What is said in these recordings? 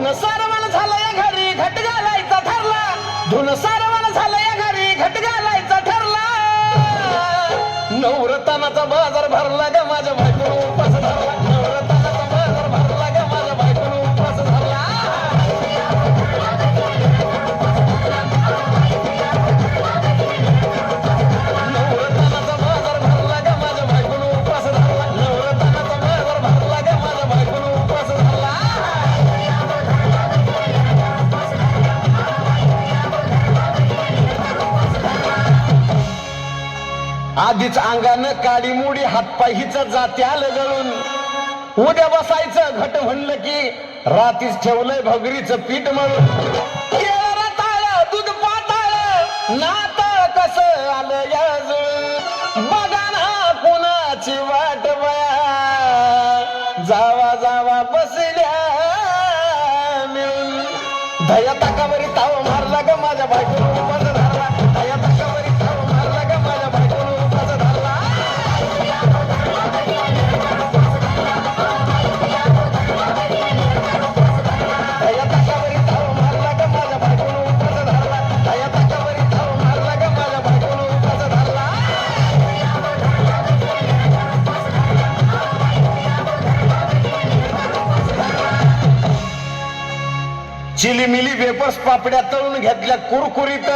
धुन सारवण झालं या घरी घट घालायचा ठरला धुन सारवण झालं या घरी घट घालायचा ठरला नवरत्नाचा बाजार भरला ग माझ्या बायकोनं उपास धरला नवरत्नाचा बाजार भरला ग माझ्या बायकोनं उपास धरला नवरत्नाचा बाजार भरला ग माझ्या बायकोनं उपास धरला नवरत्नाचा बाजार भरला ग माझ्या बायकोनं उपास धरला आधीच अंगानं काडी मुडी हातपाय हिचा जात्याल गळून उद्या बसायचं घट म्हणलं की रातीच ठेवलंय भगरीचं पीठ मळून रताळ दूध पाताळ नात कसं आलं या जुळून बघा ना कुणाची वाट बया जावा जावा बसल्या मिळून दया ताकावरी ताव मारला ग माझ्या बायकोनं उपास धरला दया ताकावरी ताव मारला ग माझ्या बायकोनं उपास धरला दया ताकावरी ताव मारला ग माझ्या बायकोनं उपास धरला दया ताकावरी ताव मारला ग माझ्या बायकोनं उपास धरला चिलीमिली वेपर्स पापड्या तळून घेतल्या कुरकुरीत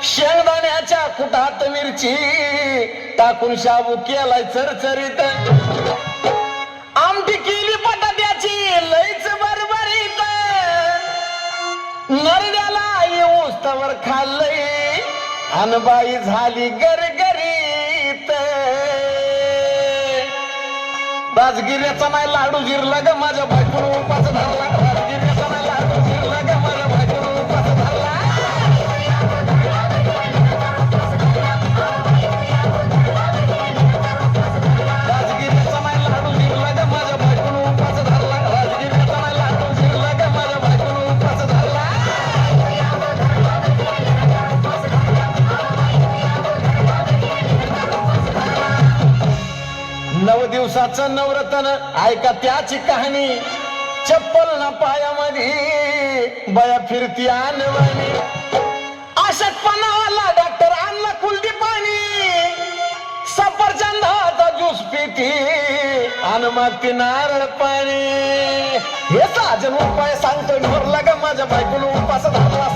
शेंगदाण्याच्या कुटात मिरची टाकून शाबू केलाय चरचरीत आमटी केली बटाट्याची लईच बरबरीत नरड्याला येऊस तवर खाल्लंय अनबाई झाली गरगरीत राजगिऱ्याचा नाही लाडू जिरला ग माझ्या बायकोनं उपास धरला राजगिऱ्याचा नाही लाडू जिरला ग माझ्या बायकोनं उपास धरला राजगिऱ्याचा नाही लाडू जिरला ग माझ्या बायकोनं उपास धरला राजगिऱ्याचा नाही लाडू जिरला ग माझ्या बायकोनं उपास धरला नव दिवसाचं नवरत्न ऐका त्याची कहाणी चप्पल ना पायामध्ये बया फिरती आणवानी अशक्तपणावाला डॉक्टर आणला कुलदी पाणी सफरचंदाचा ज्यूस पिती आणि मागती नारळ पाणी हे साजन उपाय सांगतोय भरला ग माझ्या बायकोनं उपास धरला